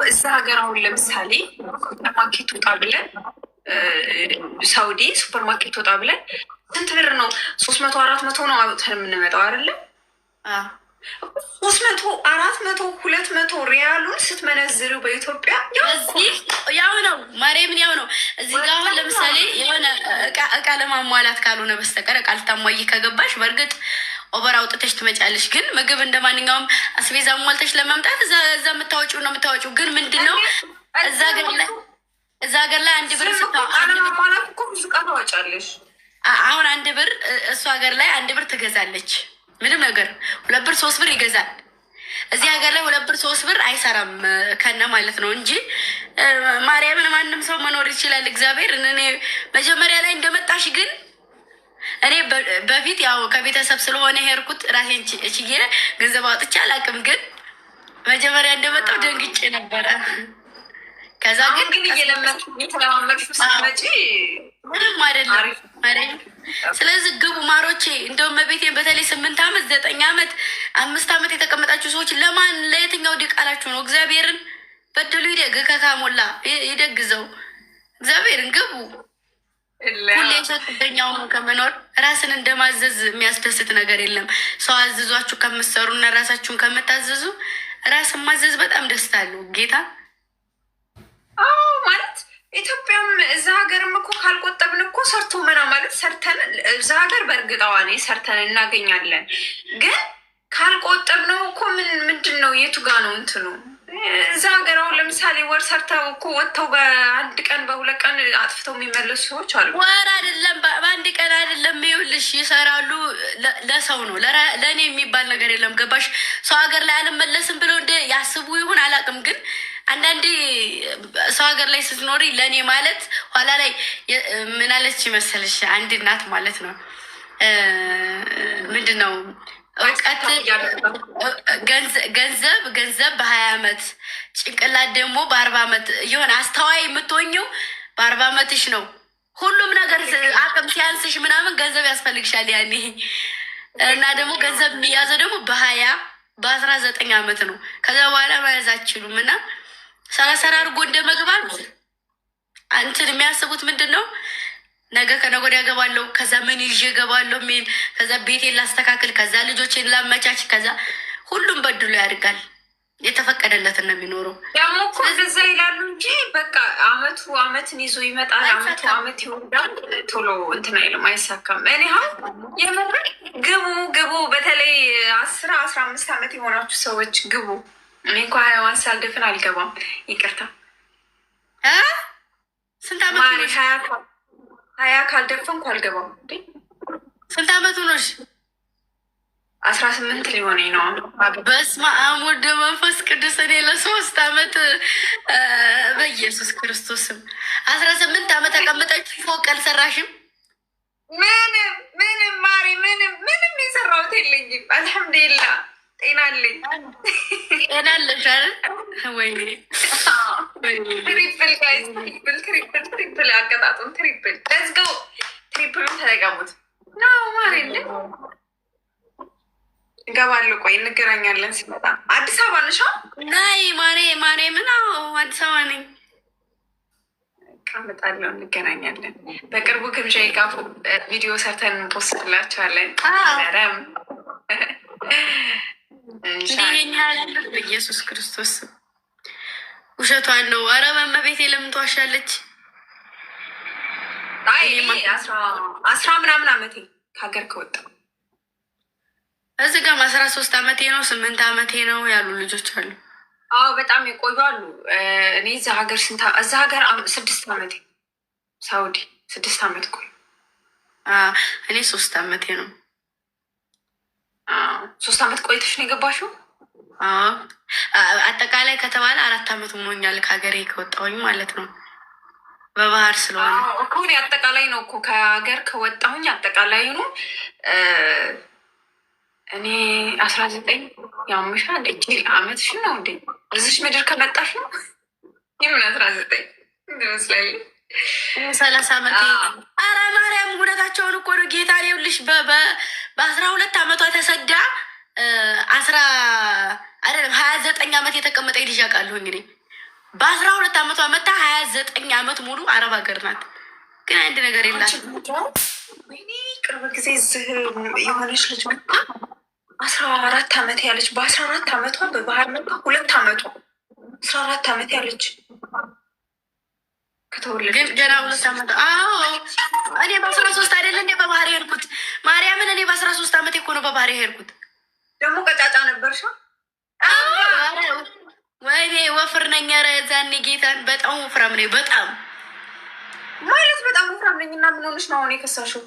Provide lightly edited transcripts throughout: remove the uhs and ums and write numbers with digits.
እዛ ሀገር አሁን ለምሳሌ ሱፐርማርኬት ወጣ ብለን ሳውዲ ሱፐርማርኬት ወጣ ብለን ስንት ብር ነው? 300 400 ነው አውጥተን የምንመጣው አይደለም? 300 400 200 ሪያሉን ስትመነዝሩ በኢትዮጵያ ያው ነው። ማርያምን ያው ነው። እዚህ ጋር አሁን ለምሳሌ የሆነ እቃ ለማሟላት ካልሆነ በስተቀር እቃ ልታሟይ ከገባሽ በእርግጥ ኦቨር አውጥተሽ ትመጫለሽ። ግን ምግብ እንደ ማንኛውም አስቤዛ ሟልተሽ ለመምጣት እዛ የምታወጪው ነው የምታወጪው። ግን ምንድን ነው እዛ ሀገር ላይ አንድ ብር ታወጫለሽ። አሁን አንድ ብር እሱ ሀገር ላይ አንድ ብር ትገዛለች። ምንም ነገር 2 ብር 3 ብር ይገዛል። እዚህ ሀገር ላይ 2 ብር 3 ብር አይሰራም ከነ ማለት ነው እንጂ ማርያምን ማንም ሰው መኖር ይችላል። እግዚአብሔር እኔ መጀመሪያ ላይ እንደመጣሽ ግን እኔ በፊት ያው ከቤተሰብ ስለሆነ ሄርኩት ራሴን ችዬ ገንዘብ አውጥቼ አላውቅም። ግን መጀመሪያ እንደመጣው ደንግጬ ነበረ። ከዛ ግን እየለመድሽ ስትመጪ ምንም አይደለም። ስለዚህ ግቡ ማሮቼ። እንደውም መቤቴን በተለይ 8 ዓመት 9 ዓመት 5 ዓመት የተቀመጣችሁ ሰዎች ለማን ለየትኛው ዲቃላችሁ ነው? እግዚአብሔርን በድሉ ይደግ ከካሞላ ይደግዘው። እግዚአብሔርን ግቡ። ሁሌ ሰጥተኛው ከመኖር ራስን እንደማዘዝ የሚያስደስት ነገር የለም። ሰው አዝዟችሁ ከምትሰሩ እና ራሳችሁን ከምታዘዙ ራስን ማዘዝ በጣም ደስታ አለው። ጌታ ማለት ኢትዮጵያም እዛ ሀገርም እኮ ካልቆጠብን እኮ ሰርቶ መና ማለት ሰርተን እዛ ሀገር በእርግጠዋ እኔ ሰርተን እናገኛለን። ግን ካልቆጠብነው እኮ ምንድን ነው የቱ ጋ ነው እንትኑ? እዛ ሀገር አሁን ለምሳሌ ወር ሰርተው እኮ ወጥተው በ1 ቀን በ2 ቀን አጥፍተው የሚመለሱ ሰዎች አሉ። ወር አይደለም በ1 ቀን አይደለም። ይኸውልሽ ይሰራሉ። ለሰው ነው ለእኔ የሚባል ነገር የለም። ገባሽ? ሰው ሀገር ላይ አልመለስም ብለው እንደ ያስቡ ይሁን አላውቅም። ግን አንዳንዴ ሰው ሀገር ላይ ስትኖሪ ለእኔ ማለት ኋላ ላይ ምን አለች መሰለሽ አንድ እናት ማለት ነው ምንድን ነው እውቀት ገንዘብ በ20 ዓመት ጭንቅላት ደግሞ በ40 ዓመት የሆነ አስተዋይ የምትሆኘው በ40 ዓመትሽ ነው። ሁሉም ነገር አቅም ሲያንስሽ ምናምን ገንዘብ ያስፈልግሻል ያኔ። እና ደግሞ ገንዘብ የሚያዘው ደግሞ በ19 ዓመት ነው። ከዛ በኋላ መያዝ አትችሉም። እና ሰራሰራ አድርጎ እንደ መግባት አንትን የሚያስቡት ምንድን ነው? ነገ ከነገ ወዲያ እገባለሁ፣ ከዛ ምን ይዤ እገባለሁ፣ ምን ከዛ ቤቴን ላስተካክል፣ ከዛ ልጆቼን ላመቻች፣ ከዛ ሁሉም በድሎ ያድጋል። የተፈቀደለትን ነው የሚኖረው። ደግሞ እኮ እንደዛ ይላሉ እንጂ በቃ አመትን ይዞ ይመጣል። አመት ይወዳል። ቶሎ እንትን አይልም፣ አይሳካም። እኔ የምር ግቡ። በተለይ 10-15 ዓመት የሆናችሁ ሰዎች ግቡ። እኔ እንኳ 20 ሳልደፍን አልገባም። ይቅርታ። ስንት ዓመት 20 ካልደፈንኩ አልገባም። ስንት ዓመቱ ነሽ? 18 ሊሆነኝ ነው። በስመ አብ ወወልድ ወመንፈስ ቅዱስ። እኔ ለ3 ዓመት በኢየሱስ ክርስቶስም 18 ዓመት ተቀምጠች ፎቅ አልሰራሽም? ምንም ማሪ ምንም የሰራሁት የለኝም። አልሐምዱሊላህ ጤና አለኝ። ጤና አለሽ አይደል? ወይኔ ትሪፕል አቀጣጡን ትሪፕል ለዝገው ትሪፕሉን ተጠቀሙት ነው ማሪ። እገባለሁ። ቆይ እንገናኛለን ሲመጣ። አዲስ አበባ ነሽ? ናይ ማሬ ምን? አዲስ አበባ ነኝ። እመጣለሁ፣ እንገናኛለን። በቅርቡ ግብዣ ጋር ቪዲዮ ሰርተን እንፖስትላቸዋለን። በኢየሱስ ክርስቶስ ውሸቷን ነው። ኧረ በመቤቴ ለምን ትዋሻለች? አይ 10 ምናምን ዓመቴ ከሀገር ከወጣሁ እዚህ ጋር 13 ዓመቴ ነው 8 ዓመቴ ነው ያሉ ልጆች አሉ። አዎ በጣም የቆዩ አሉ። እኔ እዛ ሀገር እዛ ሀገር 6 ዓመቴ ሳውዲ 6 ዓመት ቆይ። እኔ 3 ዓመቴ ነው። 3 ዓመት ቆይተሽ ነው የገባሽው? አጠቃላይ ከተባለ 4 ዓመት ሆኖኛል ከሀገሬ ከወጣሁኝ ማለት ነው። በባህር ስለሆነ እኮ አጠቃላይ ነው እኮ ከሀገር ከወጣሁኝ አጠቃላይ ነው። እኔ 19 ያምሻ እንደ ዓመትሽ ነው እንዴ? እዚሽ ምድር ከመጣሽ ነው የምን 19 እንደመስላል 30 ዓመት። አረ ማርያም ጉዳታቸውን እኮ ነው ጌታ ይኸውልሽ። በ12 ዓመቷ ተሰዳ 29 ዓመት የተቀመጠ ልጅ አውቃለሁ። እንግዲህ በ12 ዓመቷ መታ 29 ዓመት ሙሉ አረብ ሀገር ናት። ግን አንድ ነገር የላት። ወይኔ ቅርብ ጊዜ እዚህ የሆነች ልጅ 14 ዓመት ያለች በ14 ዓመቷ በባህር መጣ 2 ዓመቷ 14 ዓመት ያለች ከተወለደ ግን ገና 2 ዓመት። እኔ በ13 አይደለ እንዴ በባህር ሄድኩት? ማርያምን እኔ በ13 ዓመት እኮ ነው በባህር ሄድኩት። ደግሞ ቀጫጫ ነበርሻ? ወይኔ ወፍር ነኝ። ኧረ ዛኔ ጌታን በጣም ወፍራም ነኝ። በጣም ማለት በጣም ወፍራም ነኝ። እና ምን ሆነሽ ነው አሁን የከሳሽው?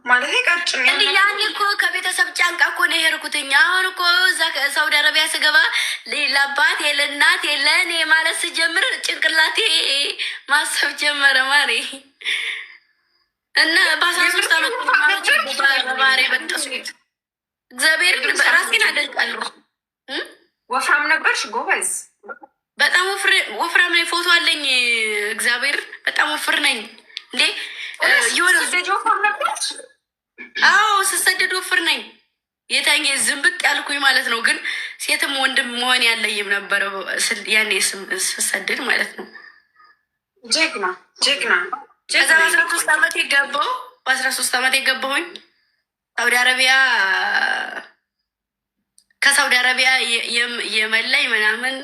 ማለት ቀጭን እንዲ ያኔ እኮ ከቤተሰብ ጫንቃ እኮ ነው የሄድኩትኝ። አሁን እኮ እዛ ሳውዲ አረቢያ ስገባ ለአባት የለ እናት የለ እኔ ማለት ስጀምር ጭንቅላቴ ማሰብ ጀመረ ማሬ። እና በ13 ዓመት ባህሬ በጠሱት። እግዚአብሔር ራሴን አደንቃለሁ። ወፍራም ነበርሽ ጎበዝ። በጣም ወፍራም ነኝ። ፎቶ አለኝ። እግዚአብሔር በጣም ወፍር ነኝ እንዴ የሆነ ወፍራም ነበርሽ? አዎ ስሰደድ ወፍር ነኝ። የታኘ ዝንብጥ ያልኩኝ ማለት ነው። ግን ሴትም ወንድም መሆን ያለይም ነበረ ያኔ ስሰደድ ማለት ነው። ጀግና ጀግና። ከዛ በ13 ዓመት የገባው በ13 ዓመት የገባሁኝ ሳውዲ አረቢያ። ከሳውዲ አረቢያ የመላይ ምናምን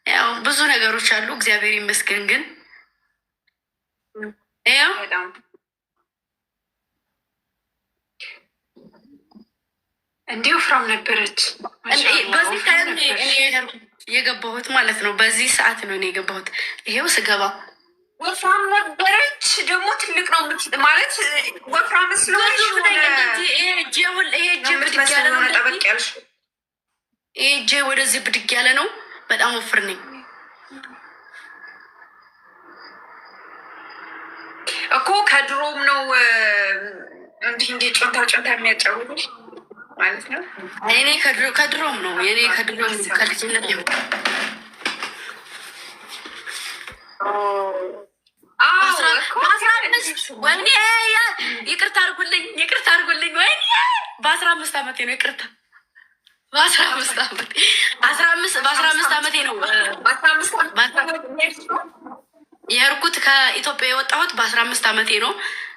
ያው ብዙ ነገሮች አሉ። እግዚአብሔር ይመስገን። ግን ያው እንዲሁ ወፍራም ነበረች። በዚህ ታይም የገባሁት ማለት ነው። በዚህ ሰዓት ነው እኔ የገባሁት። ይሄው ስገባ ወፍራም ነበረች። ደግሞ ትልቅ ነው ማለት ወፍራም ስለሆነች ጠበቅ ያልሽ እጄ ወደዚህ ብድግ ያለ ነው። በጣም ወፍር ነኝ እኮ ከድሮም ነው እንዲህ እንዲ ጨንታ የሚያጫውት ማለት ነው። እኔ ከድሮም ነው የኔ ከድሮም ከልጅነት ነው። ወይኔ ይቅርታ አድርጉልኝ። ወይኔ በ15 ዓመቴ ነው ይቅርታ በ15 ዓመቴ ነው የሄድኩት። ከኢትዮጵያ የወጣሁት በ15 ዓመቴ ነው።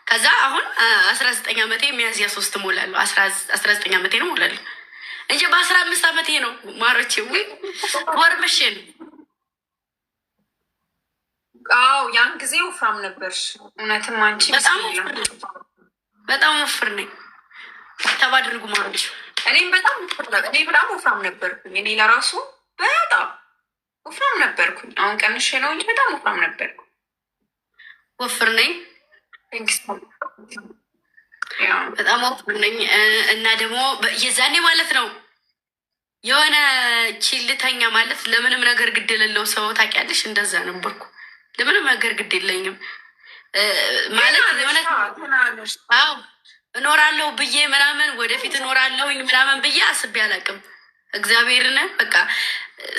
ከዛ አሁን 19 ዓመቴ ሚያዝያ 3 ሞላለሁ። 19 ዓመቴ ነው ሞላለሁ እንጂ በ15 ዓመቴ ነው ማሮቼ። ወርምሽ ነው። አዎ ያን ጊዜ ወፍራም ነበርሽ። እውነትም አንቺ በጣም ወፍር ነኝ። ተባድርጉ ማሮች። እኔም በጣም ወፍራም ነበርኩኝ። እኔ ለራሱ በጣም ወፍራም ነበርኩኝ። አሁን ቀንሼ ነው እንጂ በጣም ወፍራም ነበርኩ። ወፍር ነኝ በጣም ወፍር ነኝ። እና ደግሞ የዛኔ ማለት ነው የሆነ ችልተኛ ማለት ለምንም ነገር ግድ የሌለው ሰው ታውቂያለሽ? እንደዛ ነበርኩ። ለምንም ነገር ግድ የለኝም ማለት የሆነ አዎ እኖራለሁ ብዬ ምናምን ወደፊት እኖራለሁኝ ምናምን ብዬ አስቤ አላውቅም። እግዚአብሔርን በቃ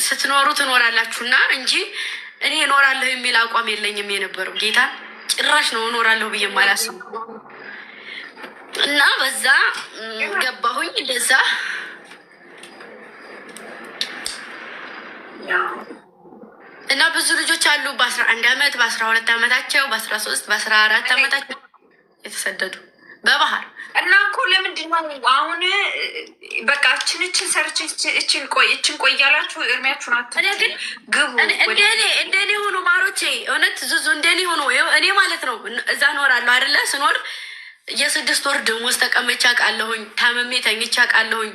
ስትኖሩ ትኖራላችሁና እንጂ እኔ እኖራለሁ የሚል አቋም የለኝም የነበረው። ጌታ ጭራሽ ነው እኖራለሁ ብዬ ማላስብ እና በዛ ገባሁኝ እንደዛ እና ብዙ ልጆች አሉ በ11 ዓመት በ12 ዓመታቸው በ13 በ14 ዓመታቸው የተሰደዱ በባህር እና እኮ ለምንድን ነው አሁን በቃ እችን ሰርች እችን ቆይ እያላችሁ እድሜያችሁን ግን ግቡ። እንደኔ ሆኖ ማሮቼ እውነት ዙዙ እንደኔ ሆኖ እኔ ማለት ነው እዛ እኖራለሁ አይደለ? ስኖር የ6 ወር ደሞዝ ተቀመጫ አውቃለሁኝ። ታመሜ ተኝቻ አውቃለሁኝ።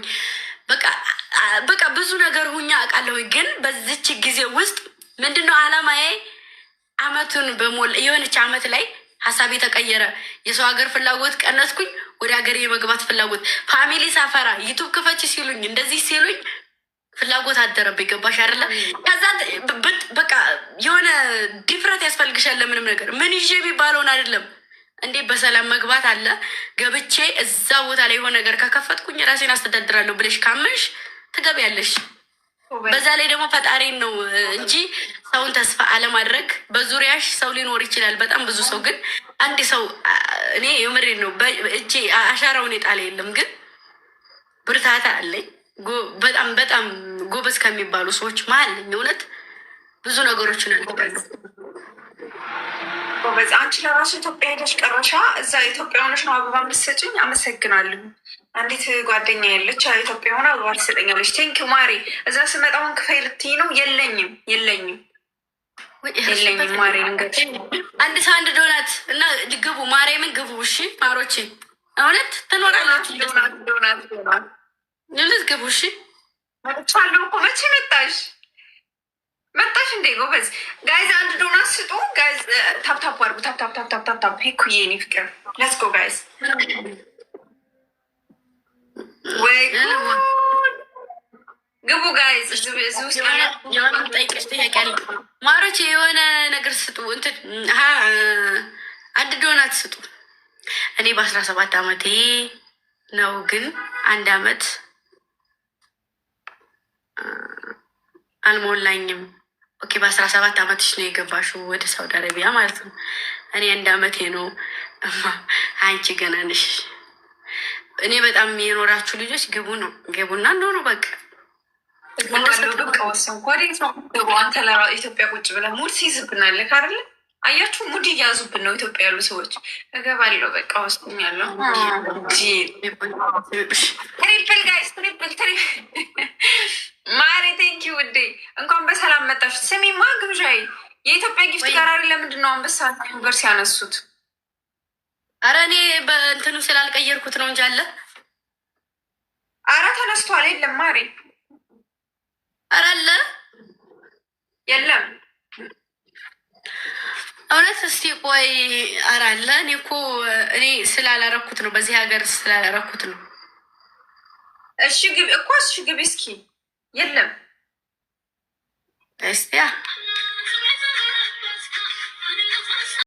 በቃ ብዙ ነገር ሁኛ አውቃለሁኝ። ግን በዚች ጊዜ ውስጥ ምንድነው አላማዬ? አመቱን በሞላ የሆነች አመት ላይ ሀሳቤ ተቀየረ። የሰው ሀገር ፍላጎት ቀነስኩኝ። ወደ ሀገር የመግባት ፍላጎት ፋሚሊ ሳፈራ ዩቱብ ክፈች ሲሉኝ እንደዚህ ሲሉኝ ፍላጎት አደረብኝ። ገባሽ አይደለ? ከዛ በቃ የሆነ ዲፍረት ያስፈልግሻል ለምንም ነገር። ምን ይዤ የሚባለውን አይደለም እንዴ በሰላም መግባት አለ። ገብቼ እዛ ቦታ ላይ የሆነ ነገር ከከፈትኩኝ ራሴን አስተዳድራለሁ ብለሽ ካመንሽ ትገቢያለሽ። በዛ ላይ ደግሞ ፈጣሪን ነው እንጂ ሰውን ተስፋ አለማድረግ። በዙሪያሽ ሰው ሊኖር ይችላል፣ በጣም ብዙ ሰው። ግን አንድ ሰው እኔ የምሬን ነው እጄ አሻራውን የጣለ የለም። ግን ብርታታ አለኝ። በጣም ጎበዝ ከሚባሉ ሰዎች መሀል እውነት ብዙ ነገሮችን አድርጋለሁ። በዛ አንቺ ለራሱ ኢትዮጵያ ሄደሽ ቀረሻ። እዛ ኢትዮጵያ ሆነሽ ነው አበባ የምትሰጭኝ? አመሰግናለሁ። አንዲት ጓደኛ ያለች ኢትዮጵያ ሆነ አበባ ትሰጠኛለች። ቴንኪው ማሪ። እዛ ስመጣውን ክፈይ ልትይ ነው? የለኝም የለኝም የለኝም ማሪ። ንገት አንድ ዶናት እና ግቡ ማርያምን ግቡ። እሺ ማሮቼ እውነት ትኖራላችሁ። ዶናት ግቡ። እሺ መጥቻለሁ እኮ። መቼ መጣሽ እንዴ? ጎበዝ ጋይዝ፣ አንድ ዶናት ስጡ ጋይዝ። ታፕታፕ አድርጉ። ታፕታፕ ሄኩዬ ኔ ፍቅር ሌትስ ጎ ጋይዝ። ወይ ግቡ ጋይዝ። ጠይቀሽ ጥያቄ አለ ማሮቼ። የሆነ ነገር ስጡ። እንትን አንድ ዶናት ስጡ። እኔ በ17 ዓመቴ ነው ግን 1 ዓመት አልሞላኝም። ኦኬ በ17 ዓመትሽ ነው የገባሽው ወደ ሳውዲ አረቢያ ማለት ነው። እኔ 1 ዓመቴ ነው። አንቺ ገና ነሽ። እኔ በጣም የኖራችሁ ልጆች ግቡ ነው ግቡና ኖሩ በቃ። አንተ ኢትዮጵያ ቁጭ ብለህ ሙድ ሲይዝብናል ካለ አያችሁ፣ ሙድ እያዙብን ነው ኢትዮጵያ ያሉ ሰዎች። እገባለሁ በቃ ወስኛለሁ። ትሪፕል ጋይስ ትሪፕል ማሪ ቴንኪ ውዴ፣ እንኳን በሰላም መጣሽ። ስሚማ ግብዣይ የኢትዮጵያ ጊፍት ጋራሪ ለምንድን ነው አንበሳ ዩኒቨርስ ያነሱት? አረ እኔ በእንትኑ ስላልቀየርኩት ነው እንጂ አለ። አረ ተነስቷል። የለም ማሪ፣ አረ አለ የለም እውነት። እስቲ ቆይ አረ አለ። እኔ እኮ እኔ ስላላረኩት ነው፣ በዚህ ሀገር ስላላረኩት ነው። እሺ ግቢ እኮ እሺ ግቢ እስኪ። የለም እስቲያ